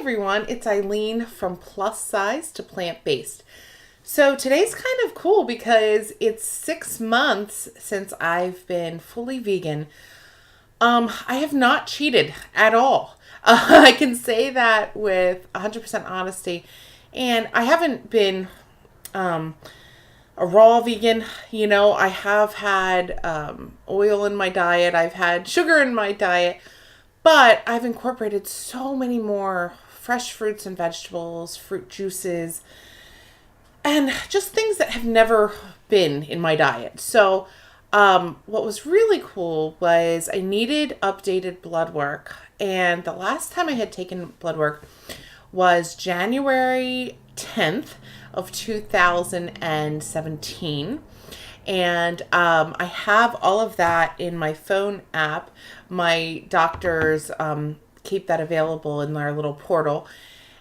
everyone, it's Eileen from Plus Size to Plant Based. So today's kind of cool because it's 6 months since I've been fully vegan. I have not cheated at all. I can say that with 100% honesty. And I haven't been a raw vegan. I have had oil in my diet. I've had sugar in my diet. But I've incorporated so many more fresh fruits and vegetables, fruit juices, and just things that have never been in my diet. So what was really cool was I needed updated blood work. And the last time I had taken blood work was January 10th of 2017. And I have all of that in my phone app. My doctors keep that available in their little portal.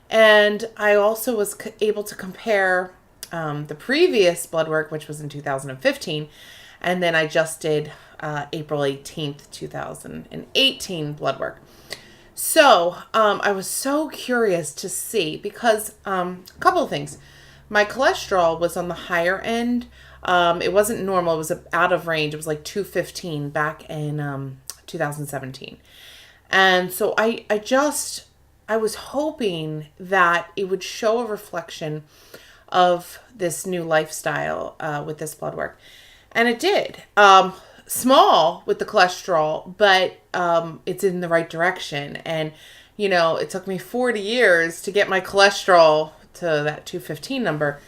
And I also was able to compare the previous blood work, which was in 2015. And then I just did April 18th, 2018 blood work. So I was so curious to see because a couple of things. My cholesterol was on the higher end. It wasn't normal. It was out of range. It was like 215 back in 2017. And so I was hoping that it would show a reflection of this new lifestyle with this blood work. And it did. Small with the cholesterol, but it's in the right direction. And, it took me 40 years to get my cholesterol to that 215 number.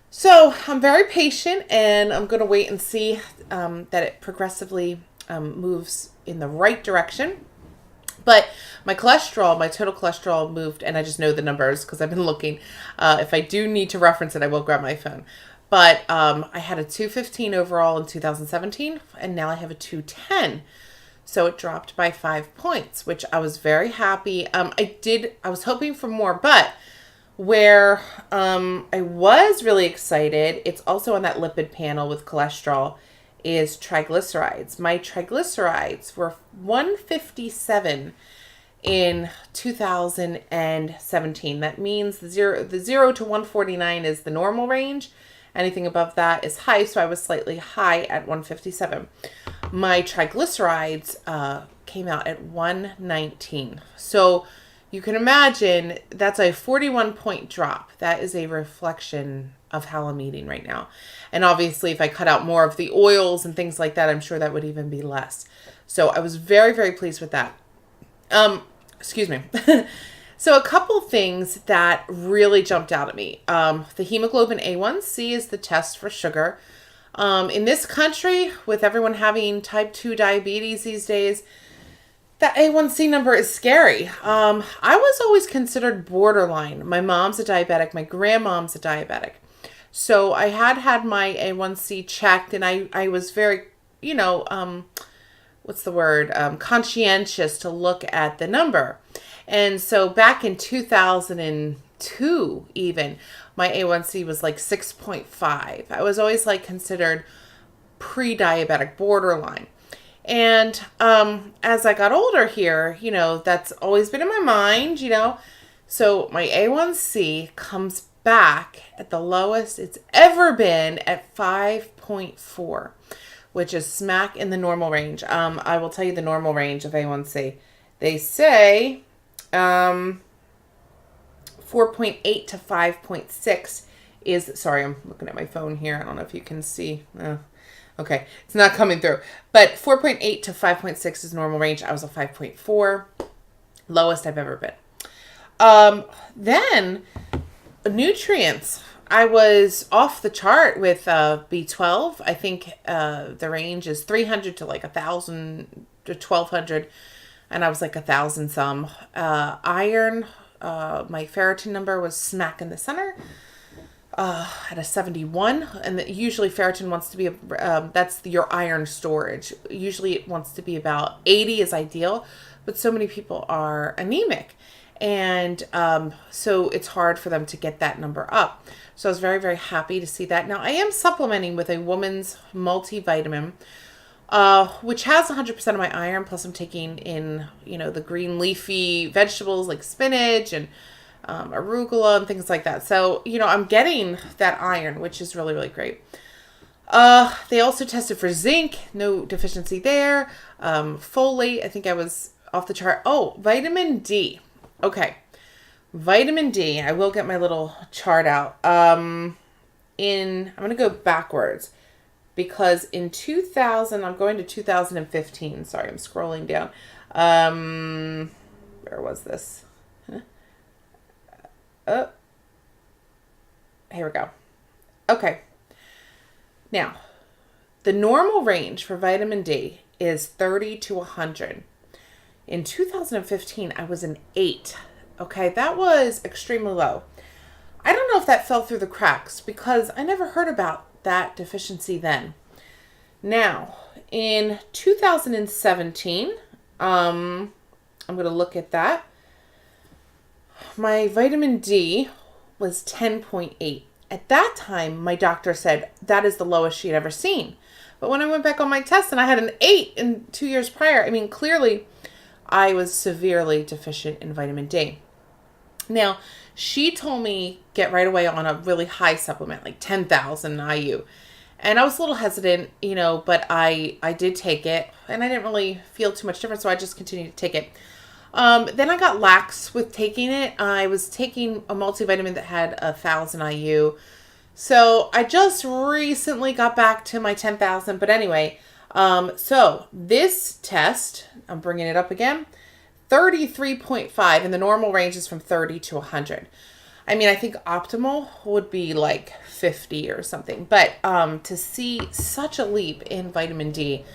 So I'm very patient and I'm going to wait and see that it progressively moves in the right direction. But my total cholesterol moved, and I just know the numbers because I've been looking. If I do need to reference it, I will grab my phone. But I had a 215 overall in 2017, and now I have a 210. So it dropped by 5 points, which I was very happy. I was hoping for more, but where I was really excited, it's also on that lipid panel with cholesterol, is triglycerides. My triglycerides were 157 in 2017. That means the 0 to 149 is the normal range. Anything above that is high, so I was slightly high at 157. My triglycerides came out at 119. So you can imagine that's a 41-point drop. That is a reflection of how I'm eating right now. And obviously, if I cut out more of the oils and things like that, I'm sure that would even be less. So I was very, very pleased with that. Excuse me. So a couple things that really jumped out at me. The hemoglobin A1C is the test for sugar. In this country, with everyone having type 2 diabetes these days, that A1C number is scary. I was always considered borderline. My mom's a diabetic. My grandmom's a diabetic. So I had my A1C checked, and I was very, conscientious to look at the number. And so back in 2002 even, my A1C was like 6.5. I was always considered pre-diabetic, borderline. And as I got older here, that's always been in my mind, So my A1C comes back at the lowest it's ever been at 5.4, which is smack in the normal range. I will tell you the normal range of A1C. They say 4.8 to 5.6 is, sorry, I'm looking at my phone here. I don't know if you can see. Okay, it's not coming through. But 4.8 to 5.6 is normal range. I was a 5.4, lowest I've ever been. Then nutrients. I was off the chart with B12. I think the range is 300 to 1,000 to 1,200, and I was 1,000 some. Iron, my ferritin number was smack in the center. At a 71, and usually ferritin wants to be that's your iron storage. Usually it wants to be about 80 is ideal, but so many people are anemic, and so it's hard for them to get that number up. So I was very, very happy to see that. Now I am supplementing with a woman's multivitamin. which has 100% of my iron. Plus, I'm taking in, the green leafy vegetables like spinach and arugula and things like that. So, I'm getting that iron, which is really, really great. They also tested for zinc, no deficiency there. Folate, I think I was off the chart. Oh, vitamin D. Okay. Vitamin D. I will get my little chart out. I'm going to go backwards because in 2000, I'm going to 2015. Sorry, I'm scrolling down. Where was this? Oh, here we go. Okay. Now, the normal range for vitamin D is 30 to 100. In 2015, I was an 8. Okay, that was extremely low. I don't know if that fell through the cracks because I never heard about that deficiency then. Now, in 2017, I'm going to look at that. My vitamin D was 10.8. At that time, my doctor said that is the lowest she had ever seen. But when I went back on my test and I had an 8 in 2 years prior, clearly I was severely deficient in vitamin D. Now, she told me get right away on a really high supplement, like 10,000 IU. And I was a little hesitant, but I did take it and I didn't really feel too much difference. So I just continued to take it. Then I got lax with taking it. I was taking a multivitamin that had 1,000 IU. So I just recently got back to my 10,000. But anyway, so this test, I'm bringing it up again, 33.5, and the normal range is from 30 to 100. I think optimal would be like 50 or something. But to see such a leap in vitamin D,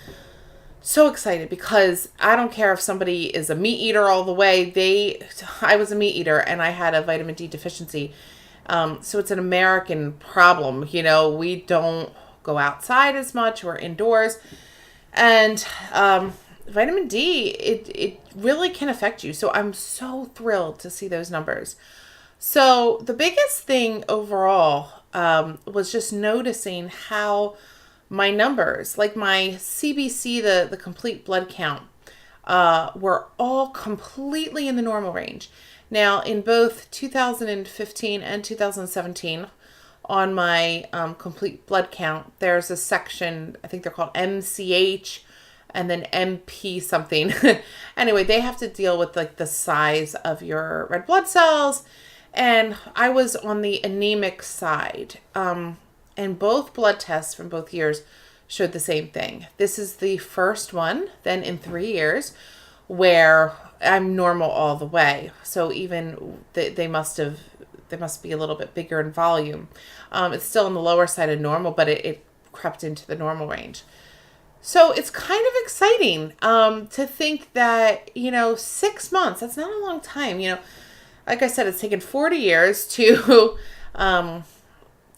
so excited because I don't care if somebody is a meat eater all the way. I was a meat eater and I had a vitamin D deficiency. So it's an American problem. We don't go outside as much. We're indoors. And vitamin D, it really can affect you. So I'm so thrilled to see those numbers. So the biggest thing overall was just noticing how my numbers, like my CBC, the complete blood count, were all completely in the normal range. Now, in both 2015 and 2017, on my complete blood count, there's a section, I think they're called MCH, and then MP something. Anyway, they have to deal with like the size of your red blood cells. And I was on the anemic side. And both blood tests from both years showed the same thing. This is the first one, then in 3 years, where I'm normal all the way. So even they must be a little bit bigger in volume. It's still on the lower side of normal, but it crept into the normal range. So it's kind of exciting to think that, 6 months, that's not a long time. Like I said, it's taken 40 years to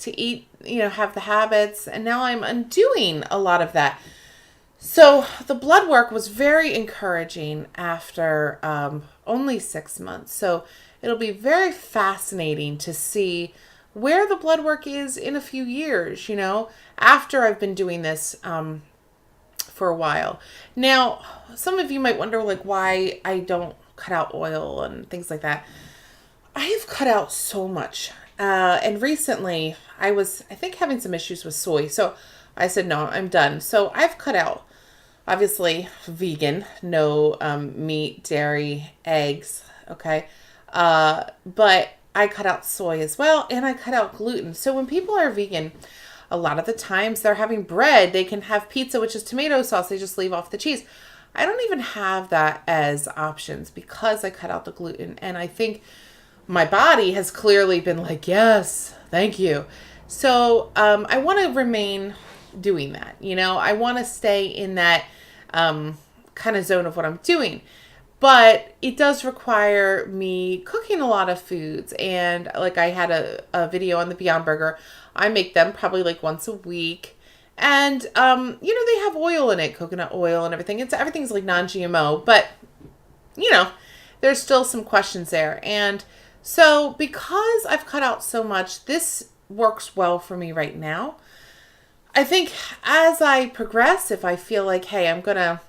eat, have the habits, and now I'm undoing a lot of that. So the blood work was very encouraging after only 6 months. So it'll be very fascinating to see where the blood work is in a few years, after I've been doing this for a while. Now, some of you might wonder why I don't cut out oil and things like that. I have cut out so much. And recently I think having some issues with soy. So I said, no, I'm done. So I've cut out, obviously, vegan, no meat, dairy, eggs. Okay. But I cut out soy as well. And I cut out gluten. So when people are vegan, a lot of the times they're having bread. They can have pizza, which is tomato sauce. They just leave off the cheese. I don't even have that as options because I cut out the gluten. And I think my body has clearly been like, yes, thank you. So I want to remain doing that. I want to stay in that kind of zone of what I'm doing. But it does require me cooking a lot of foods. And like I had a video on the Beyond Burger. I make them probably like once a week. And, they have oil in it, coconut oil and everything. Everything's like non-GMO. But, there's still some questions there. And so because I've cut out so much, this works well for me right now. I think as I progress, if I feel like, hey, I'm going to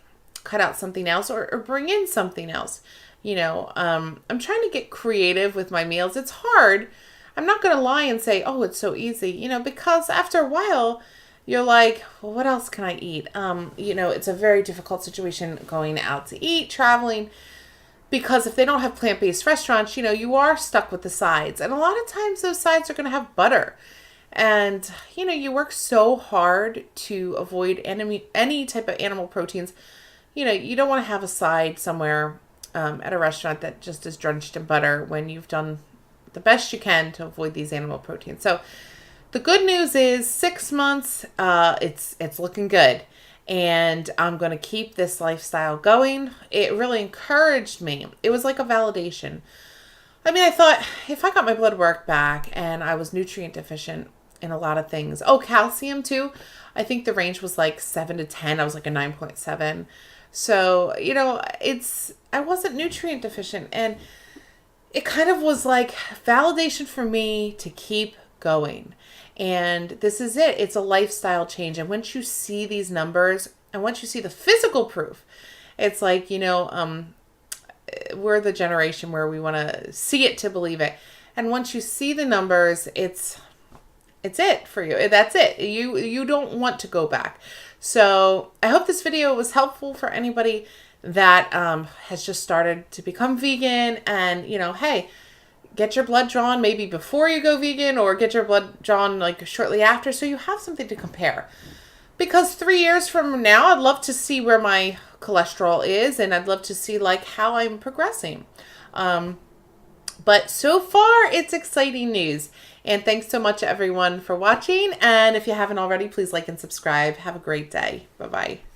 cut out something else or bring in something else, I'm trying to get creative with my meals. It's hard. I'm not going to lie and say, oh, it's so easy, because after a while, you're like, well, what else can I eat? It's a very difficult situation going out to eat, traveling, because if they don't have plant-based restaurants, you are stuck with the sides. And a lot of times those sides are going to have butter. And, you work so hard to avoid any type of animal proteins. You don't want to have a side somewhere at a restaurant that just is drenched in butter when you've done the best you can to avoid these animal proteins. So the good news is 6 months, it's looking good. And I'm going to keep this lifestyle going. It really encouraged me. It was like a validation. I mean, I thought if I got my blood work back and I was nutrient deficient in a lot of things. Oh, calcium too. I think the range was like 7 to 10. I was like a 9.7. So, I wasn't nutrient deficient. And it kind of was like validation for me to keep going. And this is it. It's a lifestyle change. And once you see these numbers and once you see the physical proof, it's like, we're the generation where we want to see it to believe it. And once you see the numbers, it's it for you. That's it. You don't want to go back. So I hope this video was helpful for anybody that has just started to become vegan and, hey, get your blood drawn maybe before you go vegan or get your blood drawn like shortly after so you have something to compare. Because 3 years from now, I'd love to see where my cholesterol is and I'd love to see like how I'm progressing. But so far, it's exciting news. And thanks so much, everyone, for watching. And if you haven't already, please like and subscribe. Have a great day. Bye-bye.